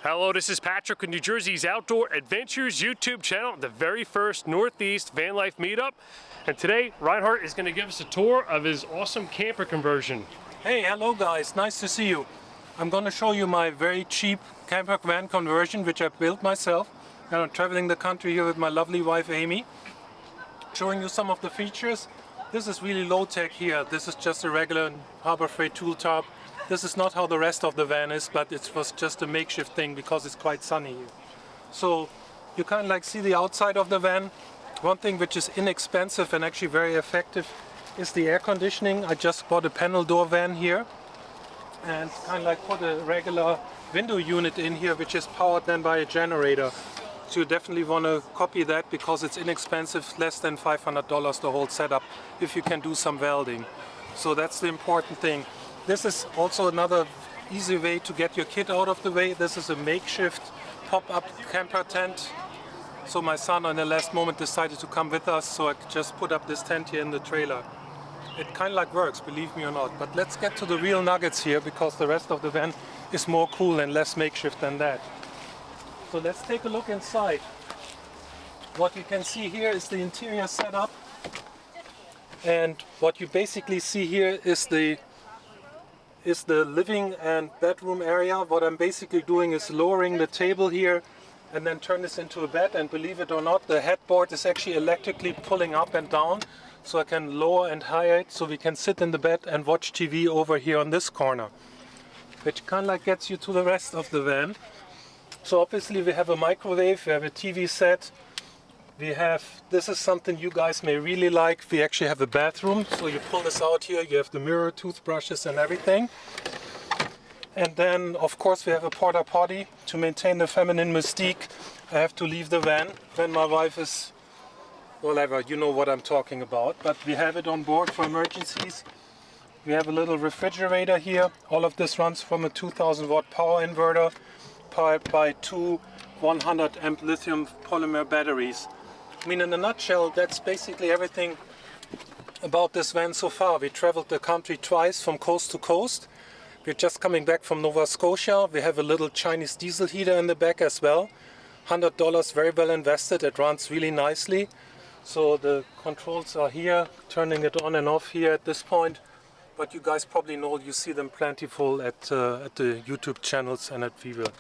Hello, this is Patrick with New Jersey's Outdoor Adventures YouTube channel, the very first Northeast van life meetup. And today, Reinhard is going to give us a tour of his awesome camper conversion. Hey, hello guys, nice to see you. I'm going to show you my very cheap camper van conversion, which I built myself. And I'm traveling the country here with my lovely wife Amy, showing you some of the features. This is really low tech here. This is just a regular Harbor Freight tool top. This is not how the rest of the van is, but it was just a makeshift thing because it's quite sunny here. So you kind of like see the outside of the van. One thing which is inexpensive and actually very effective is the air conditioning. I just bought a panel door van here and kind of like put a regular window unit in here, which is powered then by a generator. So you definitely want to copy that because it's inexpensive, less than $500 the whole setup if you can do some welding. So that's the important thing. This is also another easy way to get your kit out of the way. This is a makeshift pop-up camper tent. So my son in the last moment decided to come with us, so I just put up this tent here in the trailer. It kind of like works, believe me or not. But let's get to the real nuggets here because the rest of the van is more cool and less makeshift than that. So let's take a look inside. What you can see here is the interior setup. And what you basically see here is the living and bedroom area. What I'm basically doing is lowering the table here and then turn this into a bed, and believe it or not, the headboard is actually electrically pulling up and down, so I can lower and higher it so we can sit in the bed and watch TV over here on this corner, which kind of like gets you to the rest of the van. So obviously we have a microwave, we have a TV set, this is something you guys may really like. We actually have a bathroom, so you pull this out here, you have the mirror, toothbrushes and everything. And then of course we have a porta potty to maintain the feminine mystique. I have to leave the van when my wife is, whatever, you know what I'm talking about. But we have it on board for emergencies. We have a little refrigerator here. All of this runs from a 2000 watt power inverter powered by two 100 amp lithium polymer batteries. I mean, in a nutshell, that's basically everything about this van so far. We traveled the country twice from coast to coast. We're just coming back from Nova Scotia. We have a little Chinese diesel heater in the back as well. $100 very well invested. It runs really nicely. So the controls are here, turning it on and off here at this point. But you guys probably know, you see them plentiful at the YouTube channels and at Viva.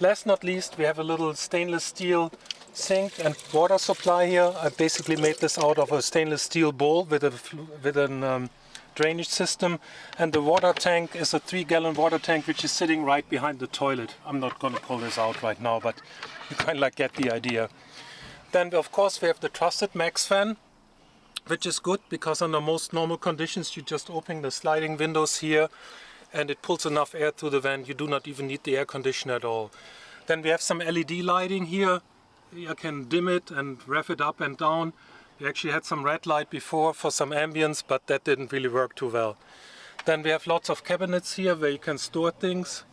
Last not least, we have a little stainless steel sink and water supply here. I basically made this out of a stainless steel bowl with a drainage system, and the water tank is a 3-gallon water tank which is sitting right behind the toilet. I'm not going to pull this out right now, but you kind of like get the idea. Then of course we have the trusted Max fan, which is good because under most normal conditions you just open the sliding windows here and it pulls enough air through the van. You do not even need the air conditioner at all. Then we have some LED lighting here. I can dim it and rev it up and down. We actually had some red light before for some ambience, but that didn't really work too well. Then we have lots of cabinets here where you can store things.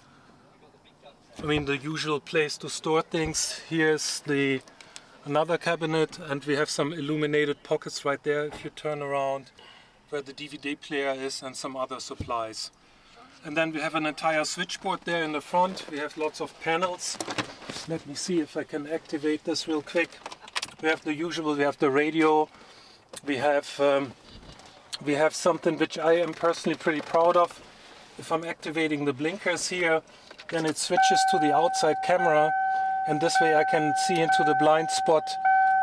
I mean, the usual place to store things. Here's another cabinet, and we have some illuminated pockets right there if you turn around, where the DVD player is and some other supplies. And then we have an entire switchboard there in the front. We have lots of panels. Let me see if I can activate this real quick. We have the usual, we have the radio. We have something which I am personally pretty proud of. If I'm activating the blinkers here, then it switches to the outside camera. And this way I can see into the blind spot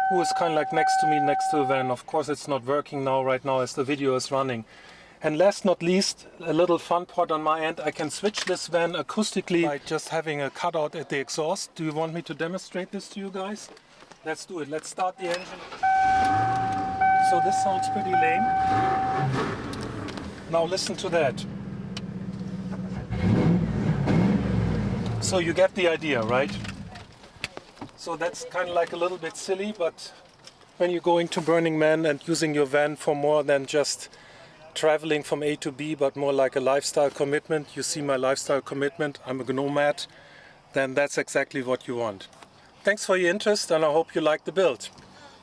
who is kind of like next to me, next to the van. Of course it's not working now, right now, as the video is running. And last not least, a little fun part on my end, I can switch this van acoustically by just having a cutout at the exhaust. Do you want me to demonstrate this to you guys? Let's do it. Let's start the engine. So this sounds pretty lame. Now listen to that. So you get the idea, right? So that's kind of like a little bit silly, but when you're going to Burning Man and using your van for more than just traveling from A to B, but more like a lifestyle commitment, you see my lifestyle commitment, I'm a nomad, then that's exactly what you want. Thanks for your interest, and I hope you like the build.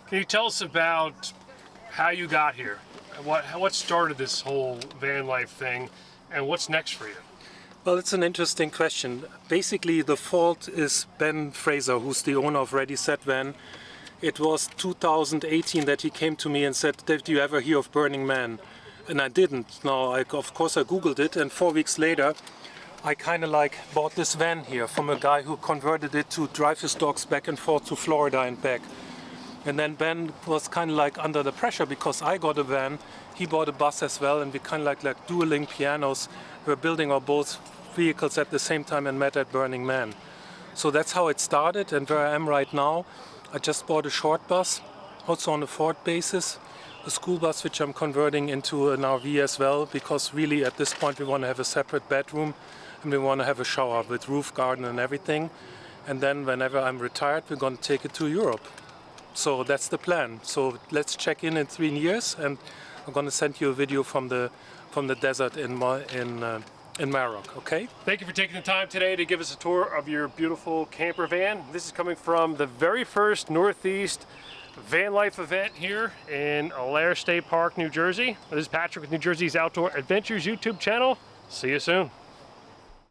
Can you tell us about how you got here? What started this whole van life thing, and what's next for you? Well, it's an interesting question. Basically, the fault is Ben Fraser, who's the owner of Ready Set Van. It was 2018 that he came to me and said, "Did you ever hear of Burning Man?" And I didn't. Now, of course, I Googled it, and 4 weeks later, I kind of like bought this van here from a guy who converted it to drive his dogs back and forth to Florida and back. And then Ben was kind of like under the pressure because I got a van, he bought a bus as well, and we kind of like dueling pianos. We're building our both vehicles at the same time and met at Burning Man. So that's how it started, and where I am right now, I just bought a short bus, also on a Ford basis, a school bus which I'm converting into an RV as well, because really at this point we want to have a separate bedroom and we want to have a shower with roof garden and everything. And then whenever I'm retired, we're going to take it to Europe. So that's the plan. So let's check in 3 years, and I'm going to send you a video from the desert in Maroc, okay? Thank you for taking the time today to give us a tour of your beautiful camper van. This is coming from the very first Northeast Van Life event here in Alair State Park, New Jersey. This is Patrick with New Jersey's Outdoor Adventures YouTube channel. See you soon.